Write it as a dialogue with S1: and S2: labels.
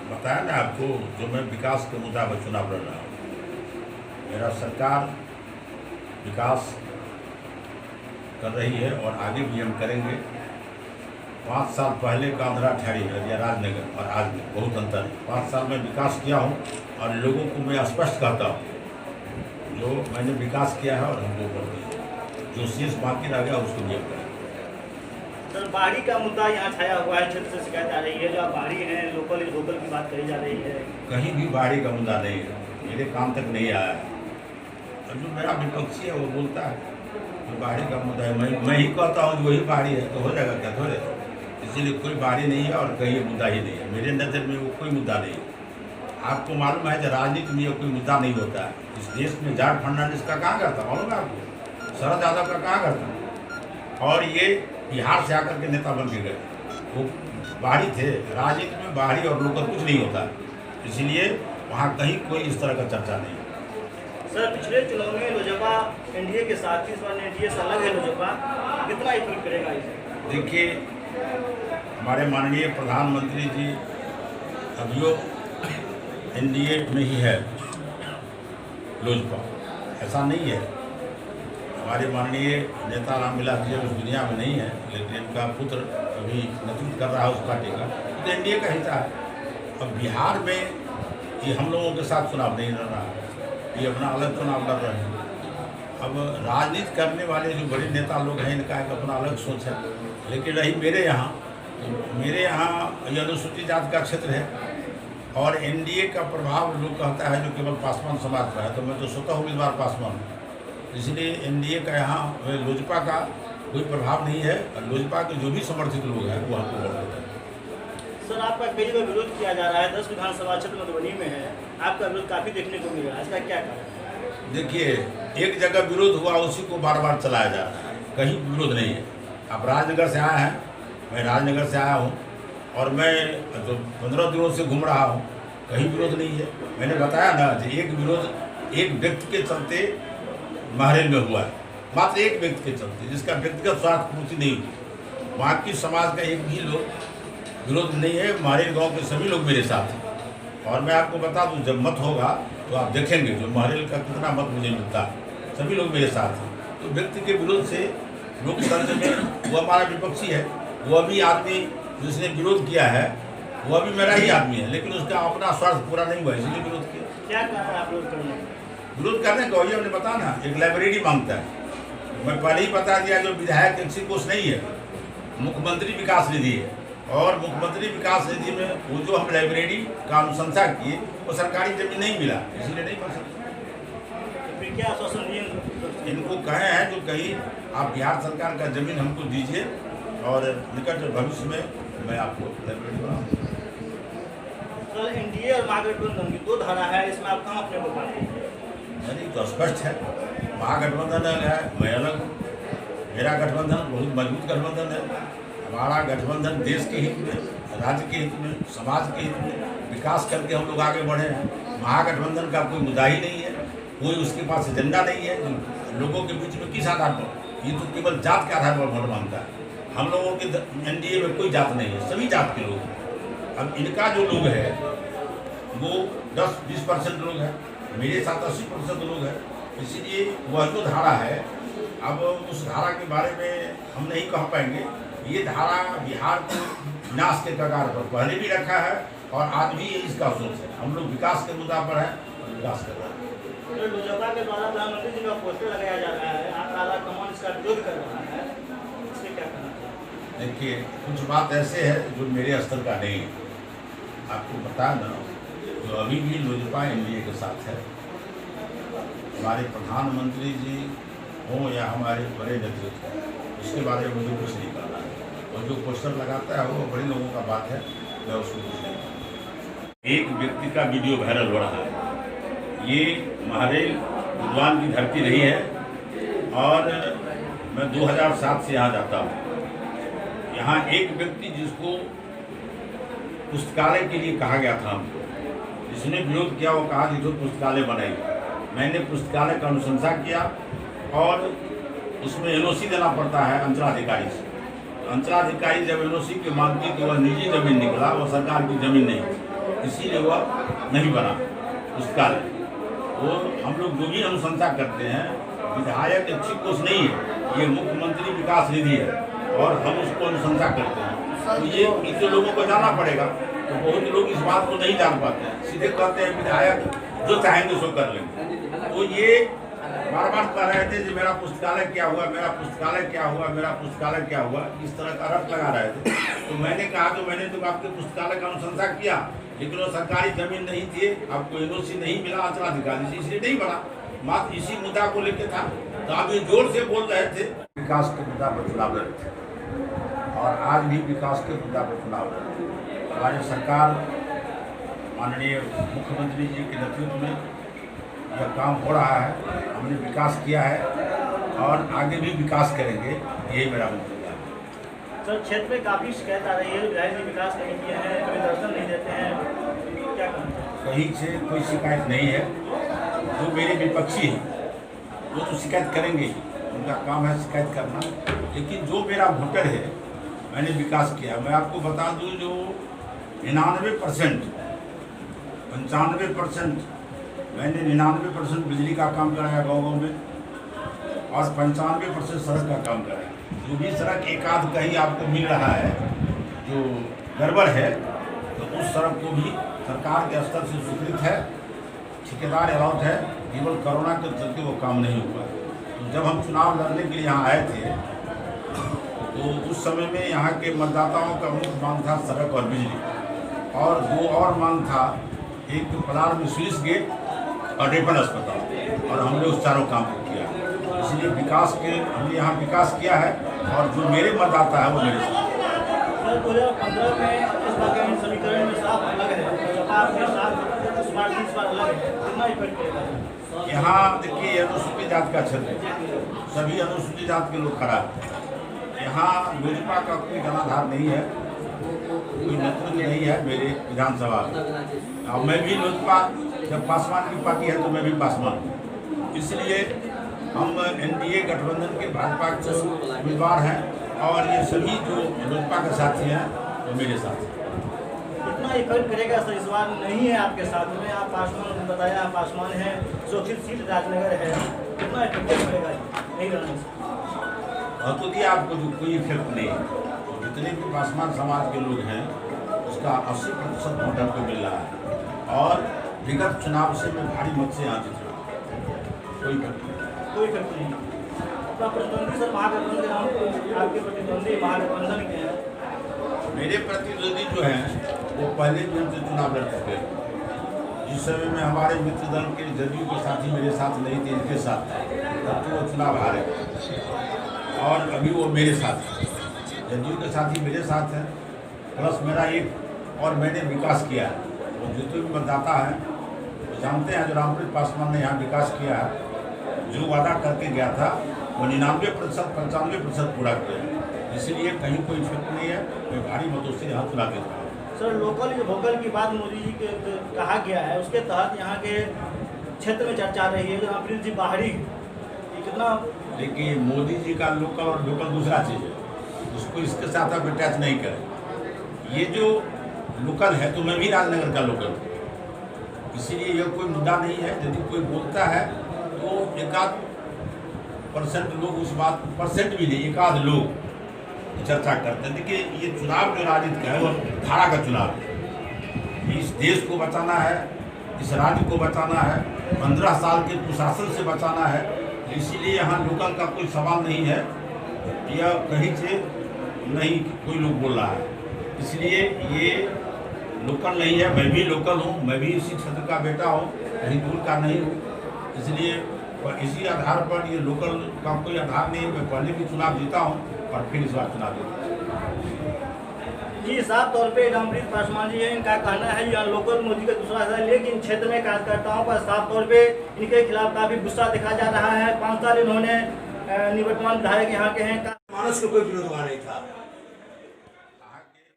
S1: बताया ना आपको, जो मैं विकास के मुद्दा पर चुनाव लड़ रहा हूँ। मेरा सरकार विकास कर रही है और आगे भी हम करेंगे। 5 साल पहले का आंध्रा ठहरी या राजनगर और आज में बहुत अंतर है। 5 साल में विकास किया हूँ और लोगों को मैं स्पष्ट कहता हूँ जो मैंने विकास किया है और हमको कर दिया, जो शेष बाकी रह गया उसको नहीं करें।
S2: सर, बाढ़ी का मुद्दा यहाँ छाया हुआ है, क्षेत्र से शिकायत आ रही है। जो आप बाढ़ी हैं, लोकल लोकल की बात करी जा रही है।
S1: कहीं भी बाढ़ी का मुद्दा नहीं है, मेरे काम तक नहीं आया है। और जो मेरा विपक्षी है वो बोलता है जो बाढ़ी का मुद्दा है, मैं ही कहता हूँ वही बाढ़ी है, तो हो जाएगा क्या? थोड़े। इसीलिए कोई बाढ़ी नहीं है और कहीं मुद्दा ही नहीं है। मेरे नज़र में वो कोई मुद्दा नहीं है। आपको मालूम है कि राजनीति में कोई मुद्दा नहीं होता है। इस देश में जॉर्ज फर्नांडिस का कहाँ करता मालूम है आपको? शरद यादव का कहाँ करता? और ये बिहार से आकर के नेता बन के गए, वो बाहरी थे। राजनीति में बाहरी और लोकल कुछ नहीं होता, इसीलिए वहाँ कहीं कोई इस तरह का चर्चा नहीं।
S2: सर, पिछले चुनाव में लोजपा एनडीए के साथ, इस बार एनडीए से अलग है लोजपा, कितना इफेक्ट करेगा इसे?
S1: देखिए, हमारे माननीय प्रधानमंत्री जी अभियो एनडीए में ही है लोजपा, ऐसा नहीं है। हमारे माननीय नेता रामविलास जी उस दुनिया में नहीं है, लेकिन इनका पुत्र अभी नेतृत्व कर रहा है उस पार्टी का, तो एनडीए का हिस्सा है। अब बिहार में ये हम लोगों के साथ चुनाव नहीं लड़ रहा है, ये अपना अलग चुनाव लड़ रहे हैं। अब राजनीति करने वाले जो बड़े नेता लोग हैं, इनका एक अपना अलग सोच है। लेकिन रही मेरे यहाँ ये अनुसूचित जाति का क्षेत्र है और एनडीए का प्रभाव लोग कहता है जो केवल पासवान समाज का है, तो मैं तो स्वतः उम्मीदवार पासवान हूँ। इसलिए एनडीए का यहाँ लोजपा का कोई प्रभाव नहीं है और लोजपा के जो भी समर्थित लोग हैं वो हमको वोट देते हैं।
S2: सर, आपका कई जगह विरोध किया जा रहा है। 10 विधानसभा क्षेत्र मधुबनी में है, आपका विरोध काफ़ी देखने को मिल रहा है, इसका क्या कारण है?
S1: देखिए, एक जगह विरोध हुआ उसी को बार बार चलाया जा रहा है, कहीं विरोध नहीं है। आप राजनगर से आए हैं, मैं राजनगर से आया हूँ और मैं तो 15 दिनों से घूम रहा हूँ, कहीं विरोध नहीं है। मैंने बताया ना कि एक विरोध एक व्यक्ति के चलते महरेल में हुआ है, मात्र एक व्यक्ति के चलते, जिसका व्यक्तिगत स्वार्थ पूर्ति नहीं हुई। बाकी समाज का एक भी लोग विरोध नहीं है। महरेल गांव के सभी लोग मेरे साथ हैं और मैं आपको बता दूं, जब मत होगा तो आप देखेंगे जो महरेल का कितना मत मुझे मिलता है। सभी लोग मेरे साथ हैं। तो व्यक्ति के विरोध से लोकतंत्र में वो हमारा विपक्षी है, वो अभी आदमी जिसने विरोध किया है वो अभी मेरा ही आदमी है, लेकिन उसका अपना स्वार्थ पूरा नहीं हुआ इसलिए विरोध किया।
S2: क्या कारण है आप विरोध करने का?
S1: विरोध करने का वही हमने बताया ना, एक लाइब्रेरी मांगता है। मैं पहले ही बता दिया जो विधायक इसी कोष नहीं है, मुख्यमंत्री विकास निधि है और मुख्यमंत्री विकास निधि में वो जो हम लाइब्रेरी का अनुशंसा किए वो सरकारी जमीन नहीं मिला, इसलिए नहीं बन सकता।
S2: फिर क्या आश्वासन दिए?
S1: इनको कहे हैं जो कहीं आप बिहार सरकार का जमीन हमको दीजिए और निकट भविष्य में मैं आपको लाइब्रेरी बनाऊँगा।
S2: सर, एनडीए और महागठबंधन की 2 धारा है, इसमें आप कहाँ अपने को पाते हैं?
S1: नहीं तो स्पष्ट है, महागठबंधन है, मैं अलग हूँ। मेरा गठबंधन बहुत मजबूत गठबंधन है। हमारा गठबंधन देश के हित में, राज्य के हित में, समाज के हित में विकास करके हम लोग आगे बढ़े हैं। महागठबंधन का कोई मुद्दा ही नहीं है, कोई उसके पास एजेंडा नहीं है। लोगों के बीच में किस आधार पर? ये तो केवल जात के आधार पर वोट मांगता है। हम लोगों के एनडीए में कोई जात नहीं है, सभी जात के लोग हैं। अब इनका जो लोग है वो 10-20% लोग हैं, मेरे साथ 80% लोग हैं। इसीलिए वह जो धारा है, अब उस धारा के बारे में हम नहीं कह पाएंगे। ये धारा बिहार को विनाश के कगार पर पहले भी रखा है और आज भी इसका सोच है। हम लोग विकास के मुद्दा पर है, विकास कर रहे हैं।
S2: तो लोजपा के द्वारा प्रधानमंत्री जी का पोस्टर लगाया जा रहा है, आप आला कमान इसका विरोध कर रहा है, इससे क्या कहना चाहिए?
S1: देखिए, कुछ बात ऐसे है जो मेरे स्तर का नहीं है। आपको बता ना, जो अभी भी लोजपा एनडीए के साथ है, हमारे प्रधानमंत्री जी हों या हमारे बड़े नेतृत्व, उसके बारे में मुझे कुछ नहीं करना है। और जो पोस्टर लगाता है वो बड़े लोगों का बात है, मैं उसको कुछ नहीं करता। एक व्यक्ति का वीडियो वायरल हो रहा है, ये महरेल विद्वान की धरती रही है और मैं 2007 से यहाँ जाता हूँ। यहाँ एक व्यक्ति जिसको पुस्तकालय के लिए कहा गया था हमको, जिसने विरोध किया, वो कहा कि जो पुस्तकालय बनाएगी। मैंने पुस्तकालय का अनुशंसा किया और उसमें एनओसी देना पड़ता है अंचलाधिकारी से। अंचलाधिकारी जब एनओसी की मांग की तो वह निजी जमीन निकला, वह सरकार की जमीन नहीं। इसीलिए वह नहीं बना पुस्तकालय। वो हम लोग जो भी अनुशंसा करते हैं, विधायक इच्छुक कोष नहीं है, ये मुख्यमंत्री विकास निधि है और हम उसको अनुशंसा करते हैं। तो ये इतने लोगों को जाना पड़ेगा, तो बहुत लोग इस बात को नहीं जान पाते हैं, सीधे कहते हैं विधायक जो चाहेंगे सो कर लेंगे। तो ये बार बार कह रहे थे कि मेरा पुस्तकालय क्या हुआ, मेरा पुस्तकालय क्या हुआ, मेरा पुस्तकालय क्या हुआ, इस तरह का आरोप लगा रहे थे। तो मैंने कहा तो मैंने तो आपके पुस्तकालय का अनुशंसा किया, लेकिन वो सरकारी जमीन नहीं थी, आपको एनओसी नहीं मिला अंचलाधिकारी से, इसलिए नहीं बना। मात्र इसी मुद्दा को लेकर था। तो आप ये जोर से बोल रहे थे विकास के मुद्दा पर चुनाव लड़े थे, और आज भी विकास के मुद्दा पर चुनाव लड़े। हमारी सरकार माननीय मुख्यमंत्री जी के नेतृत्व में यह काम हो रहा है, हमने विकास किया है और आगे भी विकास करेंगे, यही मेरा मुद्दा है।
S2: सर, क्षेत्र में काफ़ी शिकायत आ रही है, विधायक जी विकास नहीं किए हैं, कभी दर्शन नहीं देते हैं, क्या कहना है?
S1: कहीं से कोई शिकायत नहीं है। जो मेरे विपक्षी हैं वो तो शिकायत करेंगे ही, उनका काम है शिकायत करना। लेकिन जो मेरा वोटर है, मैंने विकास किया। मैं आपको बता दूं, जो 99% 95% मैंने 99% बिजली का काम कराया गाँव में, और 95% सड़क का काम कराया। जो भी सड़क एक आध कहीं आपको मिल रहा है जो गड़बड़ है, तो उस सड़क को भी सरकार के स्तर से स्वीकृत है, ठेकेदार अलाउड है। केवल कोरोना के चलते वो काम नहीं हुआ। तो जब हम चुनाव लड़ने के लिए यहाँ आए थे, तो उस समय में यहाँ के मतदाताओं का मुख्य मांग था सड़क और बिजली, और दो और मांग था, एक तो पलार में स्विस गेट और रेफरल अस्पताल, और हमने उस चारों काम को किया। इसलिए विकास के हमने यहाँ विकास किया है, और जो मेरे मतदाता है वो मेरे साथ।
S2: 2015 में इस बार के समीकरण में साफ अलग है,
S1: यहाँ देखिए अनुसूचित जाति का क्षेत्र, सभी अनुसूचित जाति के लोग खड़ा है। यहाँ लोजपा का कोई जनाधार नहीं है, कोई नेतृत्व नहीं है मेरे विधानसभा में। और मैं भी लोजपा, जब पासवान की पार्टी है तो मैं भी पासवान हूँ। इसलिए हम एनडीए गठबंधन के भाजपा के उम्मीदवार हैं, और ये सभी जो लोजपा के साथी हैं वो मेरे साथ हैं।
S2: कितना इफेक्ट करेगा सर? इस बार नहीं है आपके साथ में, आप पासवान बताया, आप पासवान हैं, सुरक्षित सीट राजनगर है, कितना इफेक्ट करेगा नहीं रहने से?
S1: और तो दिया आपको जो कोई इफेक्ट नहीं है। जितने भी पासवान समाज के लोग हैं, उसका 80% वोट हमको मिल रहा है, और विगत चुनाव से मैं भारी मत से यहाँ जीत रहा हूँ। कोई इफेक्ट नहीं। तो प्रतिद्वंदी सर महागठबंधन, आपके प्रतिद्वंदी महागठबंधन के हैं? मेरे प्रतिद्वंदी जो हैं वो पहले भी हमसे चुनाव लड़ चुके हैं। जिस समय में हमारे मित्र दल के जदयू के साथी मेरे साथ नहीं थे, इनके साथ थे, तब तो वो चुनाव हारे, और अभी वो मेरे साथ हैं। जदयू के साथी मेरे साथ हैं, प्लस मेरा एक और मैंने विकास किया है। वो जितने भी मतदाता हैं वो जानते हैं, जो रामप्रीत पासवान ने यहाँ विकास किया है, जो वादा करके गया था वो 99% 95% पूरा किया। इसलिए कहीं कोई इफेक्ट नहीं है। मैं भारी मतों से यहाँ चुना देता हूँ।
S2: सर, लोकल वोकल की बात मोदी जी के कहा गया है, उसके तहत यहाँ के क्षेत्र में चर्चा रही है, जो रामप्रीत जी बाहरी कितना।
S1: देखिए, मोदी जी का लोकल और वोकल दूसरा चीज़ है, उसको इसके साथ आप अटैच नहीं करें। ये जो लोकल है तो मैं भी राजनगर का लोकल हूँ, इसीलिए यह कोई मुद्दा नहीं है। यदि कोई बोलता है तो 1% लोग उस बात, परसेंट भी नहीं, 1 लोग चर्चा करते हैं। देखिए, ये चुनाव जो राजनीति का है वो धारा का चुनाव है। इस देश को बचाना है, इस राज्य को बचाना है, 15 साल के कुशासन से बचाना है। इसीलिए यहाँ लोकल का कोई सवाल नहीं है, यह कहीं से नहीं कोई लोग बोल रहा है। इसलिए ये लोकल नहीं है, मैं भी लोकल हूँ, मैं भी इसी क्षेत्र का बेटा हूँ, कहीं दूर का नहीं हूँ। इसलिए इसी आधार पर ये लोकल का कोई आधार नहीं है। मैं पहले भी चुनाव जीता हूँ और फिर इस बार चुनाव जीता।
S2: जी, साफ तौर पे रामप्रीत पासवान जी है, इनका कहना है यहाँ लोकल मोदी का दूसरा है, लेकिन क्षेत्र में कार्यकर्ताओं पर साफ तौर पे इनके खिलाफ काफी गुस्सा दिखा जा रहा है। 5 साल इन्होंने निवर्तमान विधायक यहाँ के हैं।
S3: मानस को कोई विरोध वहाँ नहीं था।